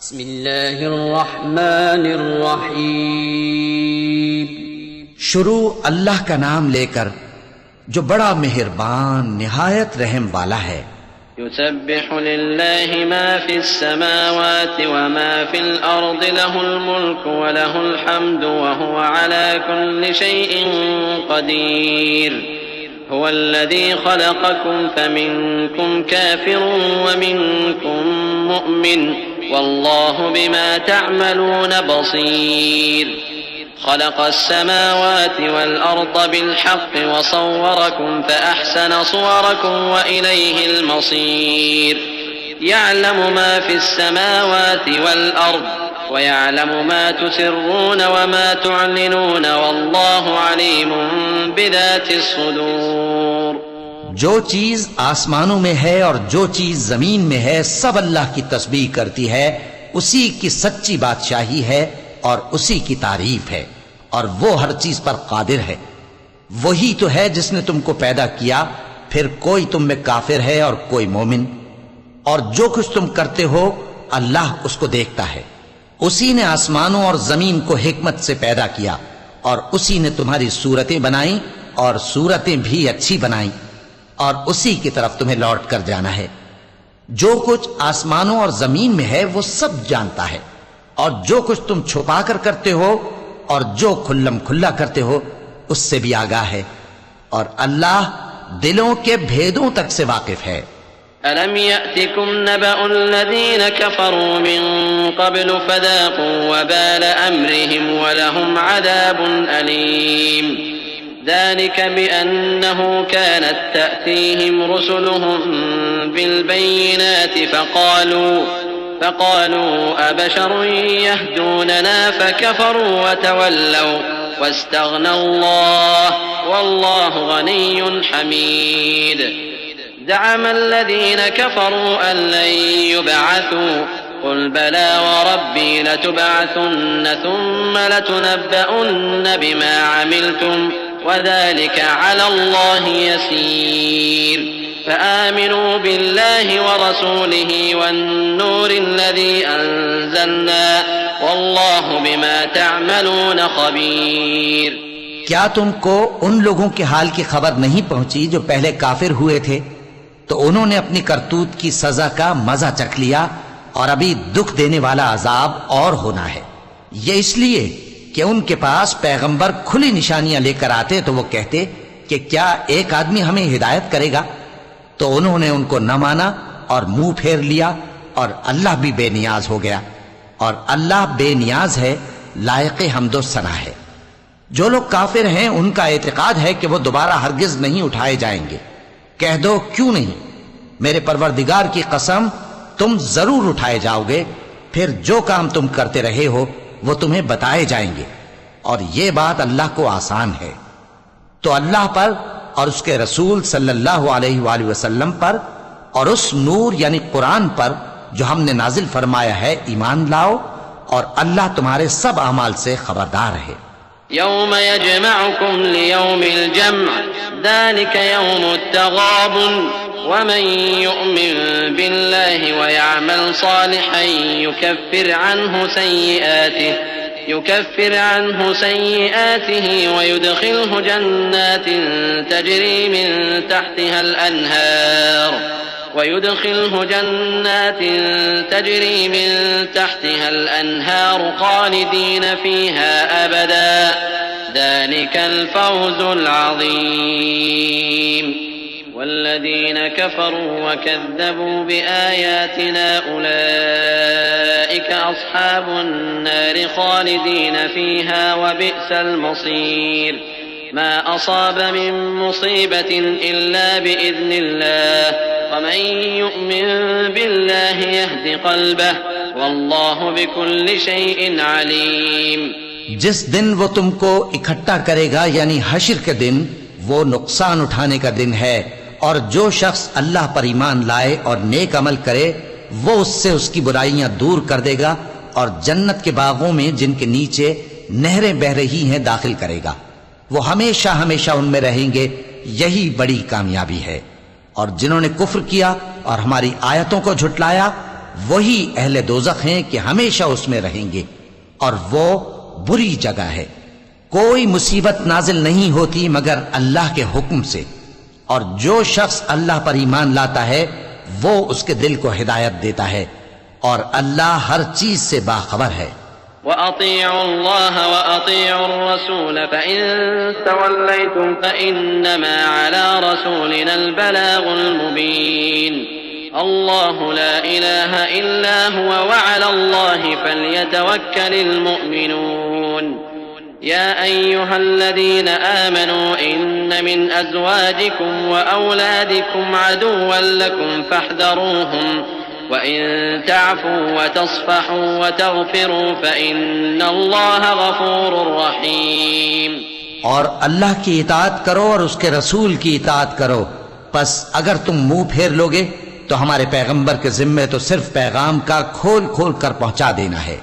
بسم اللہ الرحمن الرحیم۔ شروع اللہ کا نام لے کر جو بڑا مہربان نہایت رحم والا ہے۔ يسبح لله ما في السماوات وما في الأرض له الملك وله الحمد وهو على كل شيء قدير هو الذي خلقكم فمنكم كافر ومنكم مؤمن والله بما تعملون بصير خلق السماوات والأرض بالحق وصوركم فأحسن صوركم وإليه المصير يعلم ما في السماوات والأرض ويعلم ما تسرون وما تعلنون والله عليم بذات الصدور۔ جو چیز آسمانوں میں ہے اور جو چیز زمین میں ہے سب اللہ کی تسبیح کرتی ہے، اسی کی سچی بادشاہی ہے اور اسی کی تعریف ہے، اور وہ ہر چیز پر قادر ہے۔ وہی تو ہے جس نے تم کو پیدا کیا، پھر کوئی تم میں کافر ہے اور کوئی مومن، اور جو کچھ تم کرتے ہو اللہ اس کو دیکھتا ہے۔ اسی نے آسمانوں اور زمین کو حکمت سے پیدا کیا، اور اسی نے تمہاری صورتیں بنائیں اور صورتیں بھی اچھی بنائیں، اور اسی کی طرف تمہیں لوٹ کر جانا ہے۔ جو کچھ آسمانوں اور زمین میں ہے وہ سب جانتا ہے، اور جو کچھ تم چھپا کر کرتے ہو اور جو کھلم کھلا کرتے ہو اس سے بھی آگاہ ہے، اور اللہ دلوں کے بھیدوں تک سے واقف ہے۔ أَلَمْ يَأْتِكُمْ نَبَأُ الَّذِينَ كَفَرُوا مِن قَبْلُ فَذَاقُوا وَبَالَ أَمْرِهِمْ وَلَهُمْ عَذَابٌ أَلِيمٌ ذلك بأنه كانت تأتيهم رسلهم بالبينات فقالوا أبشر يهدوننا فكفروا وتولوا واستغنى الله والله غني حميد زعم الذين كفروا أن لن يبعثوا قل بلى وربي لتبعثن ثم لتنبؤن بما عملتم وذلك على الله يسير فآمنوا بالله ورسوله والنور الذي أنزلنا والله بما تعملون خبير۔ کیا تم کو ان لوگوں کے حال کی خبر نہیں پہنچی جو پہلے کافر ہوئے تھے؟ تو انہوں نے اپنی کرتوت کی سزا کا مزہ چکھ لیا، اور ابھی دکھ دینے والا عذاب اور ہونا ہے۔ یہ اس لیے کہ ان کے پاس پیغمبر کھلی نشانیاں لے کر آتے تو وہ کہتے کہ کیا ایک آدمی ہمیں ہدایت کرے گا؟ تو انہوں نے ان کو نہ مانا اور منہ پھیر لیا، اور اللہ بھی بے نیاز ہو گیا، اور اللہ بے نیاز ہے، لائق حمد و ثنا ہے۔ جو لوگ کافر ہیں ان کا اعتقاد ہے کہ وہ دوبارہ ہرگز نہیں اٹھائے جائیں گے۔ کہہ دو کیوں نہیں؟ میرے پروردگار کی قسم تم ضرور اٹھائے جاؤ گے، پھر جو کام تم کرتے رہے ہو وہ تمہیں بتائے جائیں گے، اور یہ بات اللہ کو آسان ہے۔ تو اللہ پر اور اس کے رسول صلی اللہ علیہ وآلہ وسلم پر اور اس نور یعنی قرآن پر جو ہم نے نازل فرمایا ہے ایمان لاؤ، اور اللہ تمہارے سب اعمال سے خبردار ہے۔ يوم يجمعكم ليوم الجمع ذلك يوم التغابن ومن يؤمن بالله ويعمل صالحا يكفر عنه سيئاته ويدخله جنات تجري من تحتها الأنهار خالدين فيها أبدا ذلك الفوز العظيم والذين كفروا وكذبوا بآياتنا أولئك أصحاب النار خالدين فيها وبئس المصير ما أصاب من مصيبة إلا بإذن الله ومن يؤمن بالله يهد قلبه والله بكل شيء عليم۔ جس دن وہ تم کو اکٹھا کرے گا یعنی حشر کے دن، وہ نقصان اٹھانے کا دن ہے، اور جو شخص اللہ پر ایمان لائے اور نیک عمل کرے وہ اس سے اس کی برائیاں دور کر دے گا، اور جنت کے باغوں میں جن کے نیچے نہریں بہ رہی ہیں داخل کرے گا۔ وہ ہمیشہ ہمیشہ ان میں رہیں گے، یہی بڑی کامیابی ہے۔ اور جنہوں نے کفر کیا اور ہماری آیتوں کو جھٹلایا وہی اہل دوزخ ہیں کہ ہمیشہ اس میں رہیں گے، اور وہ بری جگہ ہے۔ کوئی مصیبت نازل نہیں ہوتی مگر اللہ کے حکم سے، اور جو شخص اللہ پر ایمان لاتا ہے وہ اس کے دل کو ہدایت دیتا ہے، اور اللہ ہر چیز سے باخبر ہے۔ وَأَطِيعُوا اللَّهَ وَأَطِيعُوا الرَّسُولَ فَإِن تَوَلَّيْتُمْ فَإِنَّمَا عَلَى رَسُولِنَا الْبَلَاغُ الْمُبِينُ اللَّهُ لَا إِلَهَ إِلَّا هُوَ وَعَلَى اللَّهِ فَلْيَتَوَكَّلِ الْمُؤْمِنُونَ يَا أَيُّهَا الَّذِينَ آمَنُوا إِنَّ مِنْ أَزْوَاجِكُمْ وَأَوْلَادِكُمْ عَدُوًّا لَكُمْ فَاحْذَرُوهُمْ وَإِن تَعْفُوا وَتَصْفَحُوا وَتَغْفِرُوا فَإِنَّ اللَّهَ غَفُورٌ رَحِيمٌ۔ اور اللہ کی اطاعت کرو اور اس کے رسول کی اطاعت کرو، پس اگر تم منہ پھیر لوگے تو ہمارے پیغمبر کے ذمے تو صرف پیغام کا کھول کھول کر پہنچا دینا ہے۔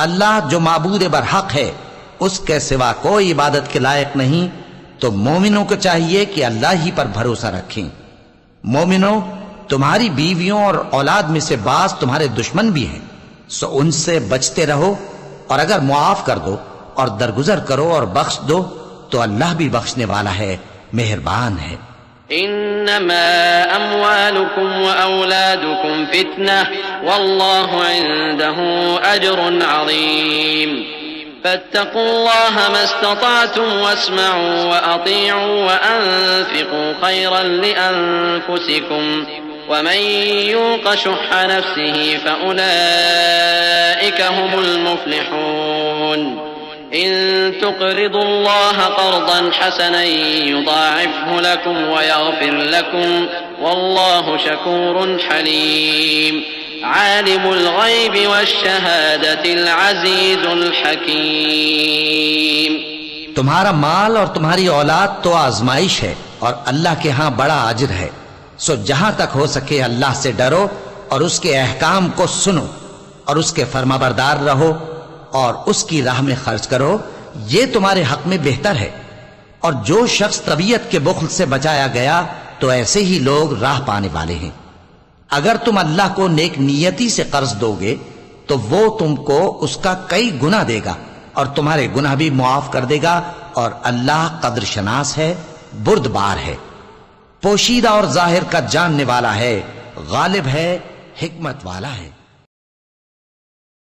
اللہ جو معبود برحق ہے، اس کے سوا کوئی عبادت کے لائق نہیں، تو مومنوں کو چاہیے کہ اللہ ہی پر بھروسہ رکھیں۔ مومنوں، تمہاری بیویوں اور اولاد میں سے بعض تمہارے دشمن بھی ہیں، سو ان سے بچتے رہو، اور اگر معاف کر دو اور درگزر کرو اور بخش دو تو اللہ بھی بخشنے والا ہے، مہربان ہے۔ انما اموالكم واولادكم فتنة والله عنده اجر عظيم فاتقوا الله ما استطعتم واسمعوا واطيعوا وانفقوا خيرا لانفسكم ومن يوق شح نفسه فاولئك هم المفلحون إن تقرضوا الله قرضا حسنا يضاعفه لكم ويغفر لكم والله شكور حليم عالم الغيب والشهادة العزيز الحكيم۔ تمہارا مال اور تمہاری اولاد تو آزمائش ہے، اور اللہ کے ہاں بڑا اجر ہے، سو جہاں تک ہو سکے اللہ سے ڈرو اور اس کے احکام کو سنو اور اس کے فرمانبردار رہو اور اس کی راہ میں خرچ کرو، یہ تمہارے حق میں بہتر ہے۔ اور جو شخص طبیعت کے بخل سے بچایا گیا تو ایسے ہی لوگ راہ پانے والے ہیں۔ اگر تم اللہ کو نیک نیتی سے قرض دو گے تو وہ تم کو اس کا کئی گنا دے گا اور تمہارے گناہ بھی معاف کر دے گا، اور اللہ قدر شناس ہے، بردبار ہے، پوشیدہ اور ظاہر کا جاننے والا ہے، غالب ہے، حکمت والا ہے۔